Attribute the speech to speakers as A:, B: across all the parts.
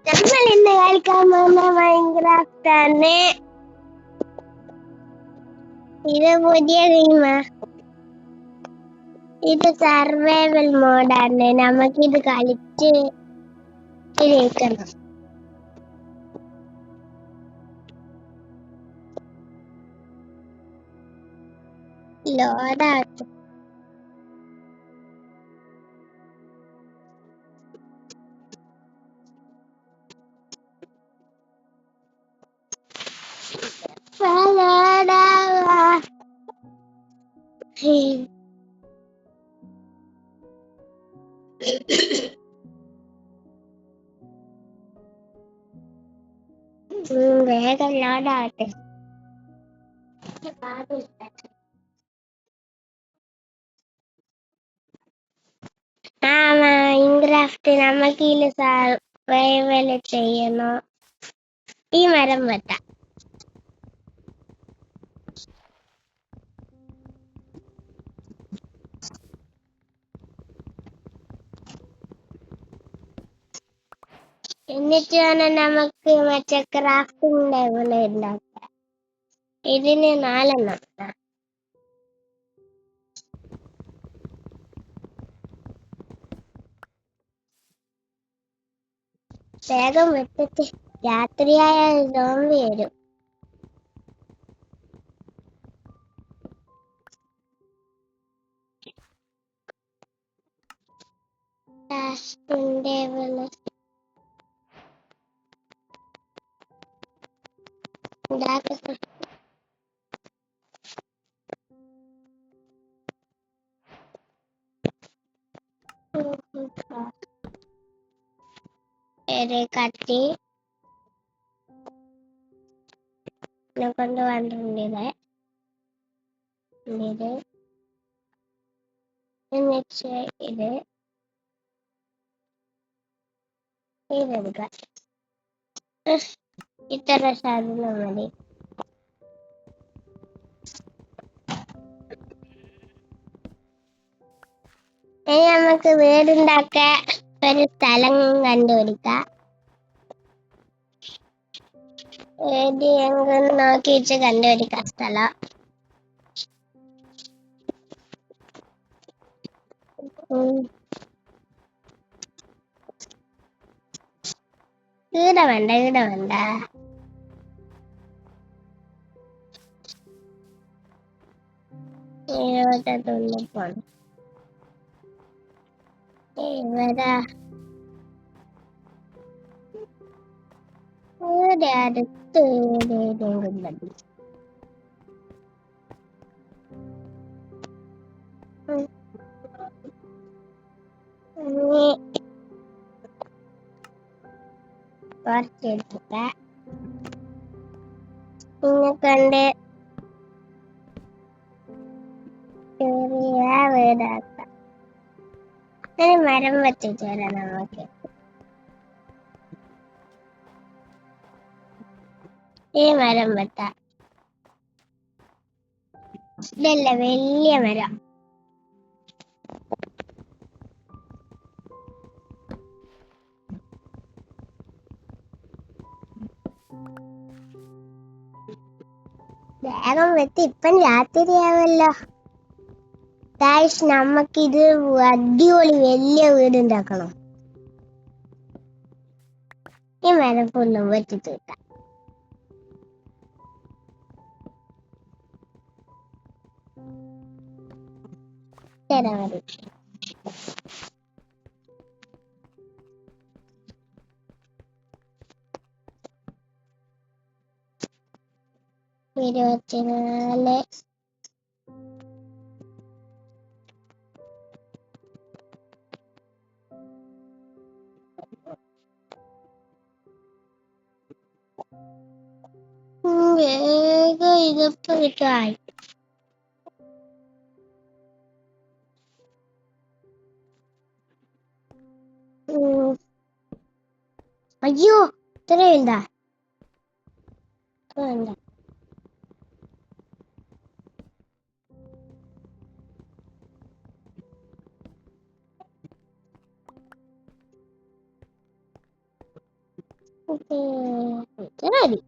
A: നമ്മൾ ഇന്ന് കളിക്കാൻ പോകുന്ന മൈൻക്രാഫ്റ്റ് ആണ്. ഇത് പുതിയ ഗെയിമാ. ഇത് സർവൈവൽ മോഡാണ്. നമുക്കിത് കളിച്ച് ജയിക്കണം. ലോഡാക്കും. വേഗം ലോഡാവട്ടെ. മൈൻക്രാഫ്റ്റ് നമുക്ക് ഇതിൽ സർവൈവൽ ചെയ്യണോ? ഈ മരം വെട്ടാം. എന്നിട്ട് വേണം നമുക്ക് മറ്റേ ക്രാഫ്റ്റിംഗ് ടേബിൾ ഉണ്ടാക്കാം. ഇതിന് 4 വേഗം വെട്ടിട്ട് രാത്രിയായ സോംബി വരും. ക്രാഫ്റ്റിംഗ് ടേബിൾ ഉണ്ടാക്കട്ടെ. കത്തി കൊണ്ട് വന്നിട്ടുണ്ട്. എന്നിട്ട് ഇതെടുക്കാം. ഇത്ര സാധനം മതി. ഇനി നമുക്ക് വീടുണ്ടാക്കാൻ ഒരു സ്ഥലം കണ്ടുപിടിക്കാം. ഏത് എങ്ങനെ നോക്കിയിട്ട് കണ്ടുപിടിക്കാം സ്ഥലം. ഇവിടെ വേണ്ട തുള്ളി പോണം. ഇവിടെ അടുത്ത് കുറച്ചെടുക്ക. ഇങ്ങക്കണ്ട് ചെറിയ വീടാക്കാം. മരം വെച്ചിട്ട് വരാം നമുക്ക്. ഈ മരം വെട്ടാം. ഇതല്ല വലിയ മരം. വേഗം വെട്ടി. ഇപ്പം രാത്രിയാവല്ലോ. നമുക്കിത് അടിപൊളി വലിയ വീടുണ്ടാക്കണം. ഈ മരം ഫുള്ളും വെട്ടിട്ട് കിട്ടാം. മതി. ഇരുപത്തിനാല് വേഗം ഇതിപ്പോ കിട്ടായി. അയ്യോ ഇത്രയുണ്ടാ വേണ്ട. ഇത് മതി.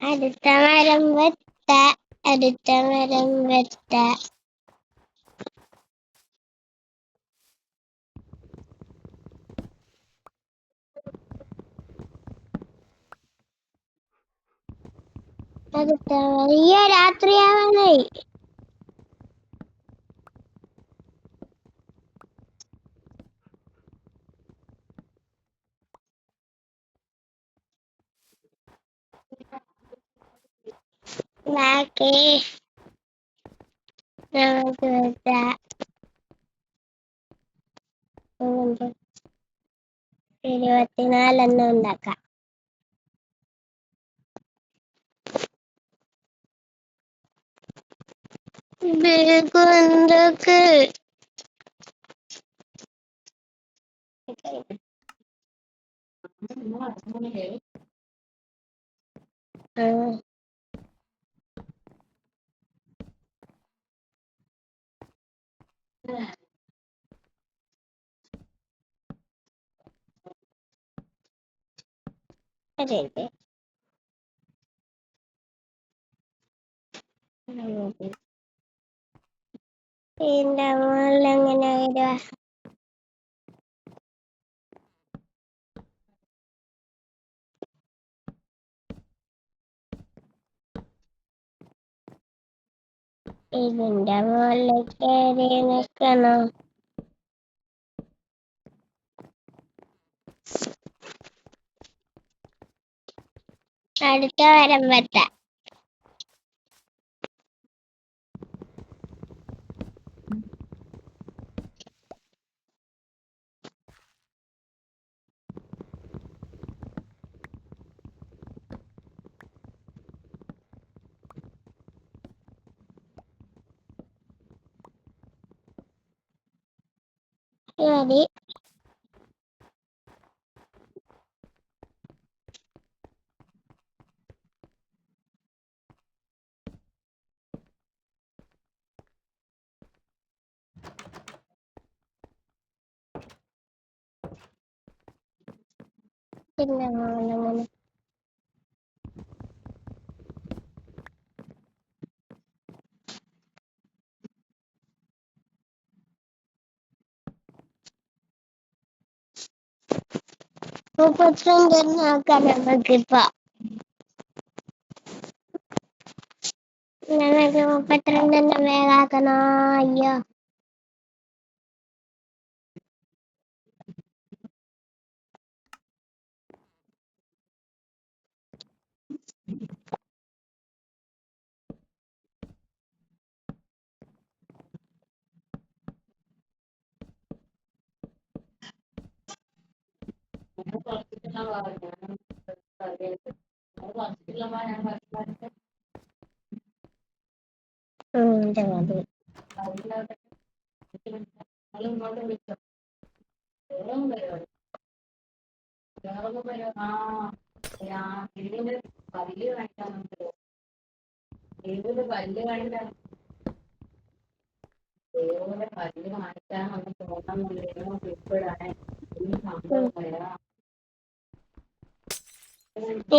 A: അടുത്ത മരം വെട്ട, അടുത്ത മരം വെട്ട. അടുത്ത വലിയ രാത്രിയാവാനായി. ബാക്കി നമുക്ക് വെട്ടാം. 24 ഉണ്ടാക്കാം. എന്തൊക്കെ അതെ ഇതിന്റെ മുകളിൽ എങ്ങനെ വരുക? ഇതിന്റെ മുകളിൽ കയറി നിൽക്കണം. അടുത്ത മരം വെട്ടാം. മതി. പിന്നെ മുകളിൽ 32 ആക്കാം നമുക്കിപ്പോ. നമുക്ക് 32 വേഗാക്കണോ? അയ്യോ, ഇത് മതി.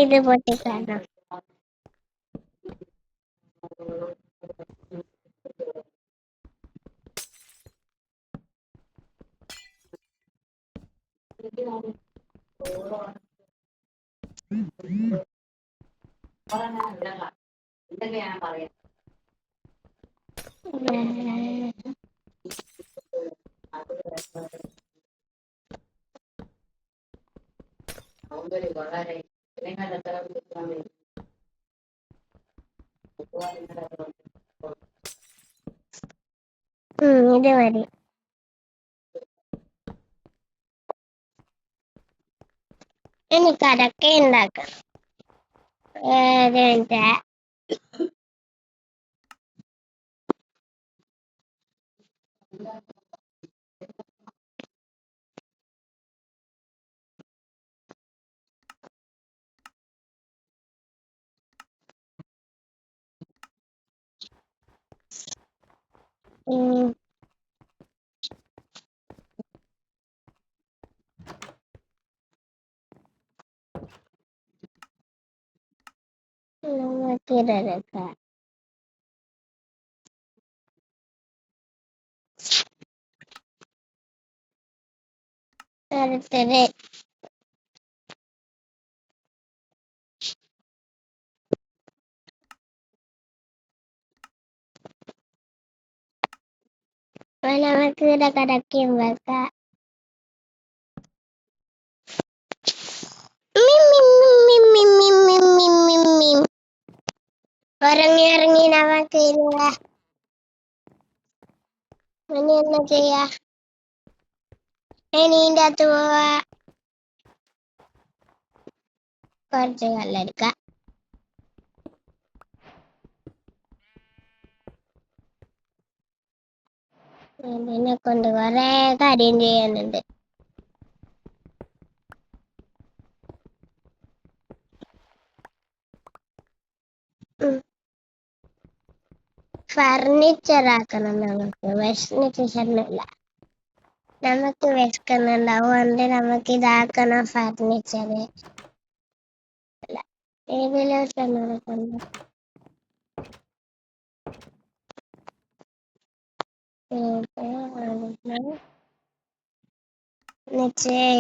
A: ഇത് പൊട്ടിക്കണം. ഇത് മതി. എനിക്ക് അതൊക്കെ ഉണ്ടാക്കണം. മിനിറ്റ്. നമുക്കിതെടുക്കാം. അടുത്തത് നമുക്ക് ഇവിടെ കടക്കും വെക്കാം. ഇറങ്ങി നമുക്ക് ഇനി എന്നാ ചെയ്യാ? ഇനീൻ്റെ അകത്ത് പോവാ. കുറച്ച് കല്ലെടുക്കാം. ഇതിനെ കൊണ്ട് കൊറേ കാര്യം ചെയ്യാനുണ്ട്. ഫർണിച്ചർ ആക്കണം. നമുക്ക് വിശന്നിട്ട് ചെന്നില്ല. നമുക്ക് വിശക്കുന്നുണ്ടാവും. അതുകൊണ്ട് നമുക്ക് ഇതാക്കണം. ഫർണിച്ചർ ഏതിലോട്ടാണ് നടക്കുന്നത്?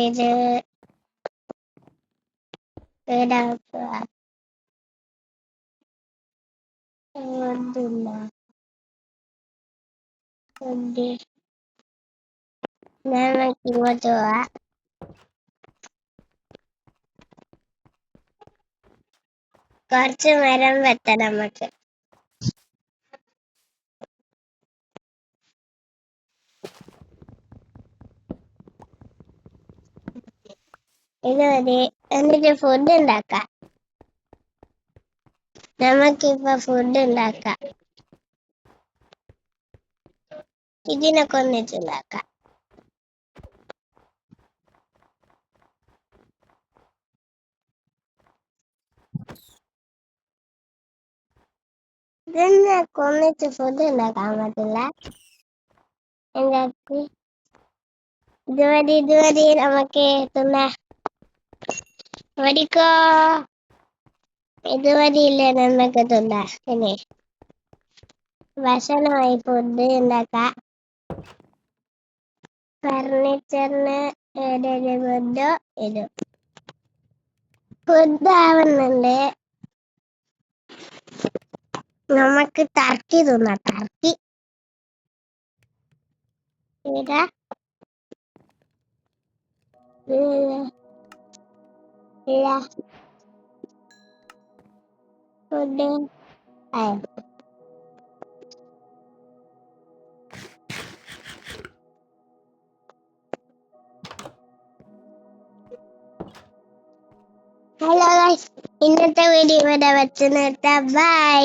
A: ഇത് ഈടാക്കുക. ഒന്നില്ല. നമുക്ക് ഇങ്ങോട്ട് പോവാ. കുറച്ച് മരം വെത്തണം നമുക്ക്. ഇത് മതി. എന്നിട്ട് ഫുഡ് ഉണ്ടാക്കാം. നമുക്കിപ്പോ ഫുഡ് ഉണ്ടാക്കാം. ഇതിനൊക്കെ ഒന്നിച്ചുണ്ടാക്കാം. ഇതിനൊക്കെ ഒന്നിച്ച് ഫുഡ് ഉണ്ടാക്കാൻ പറ്റില്ല. എന്താക്കി ഇതുവരെ നമുക്ക് തിന്നാ ഓടിക്കോ. ഇതുവരെ ഇല്ലേ നമുക്ക് തിന്നാ. പിന്നെ ഭക്ഷണമായി ഫുഡ് ഉണ്ടാക്കാം. ഫർണിച്ചറിന് ഫുഡോ ഇത് ഫുഡ് ആവുന്നുണ്ട്. നമുക്ക് ടർക്കി തിന്നാം. ടർക്കി ഇതാ ഫുഡ് ആയോ? ഹലോ ഗൈസ്, ഇന്നത്തെ വീഡിയോ ഇവിടെ വെച്ച് നിർത്താം. ബൈ.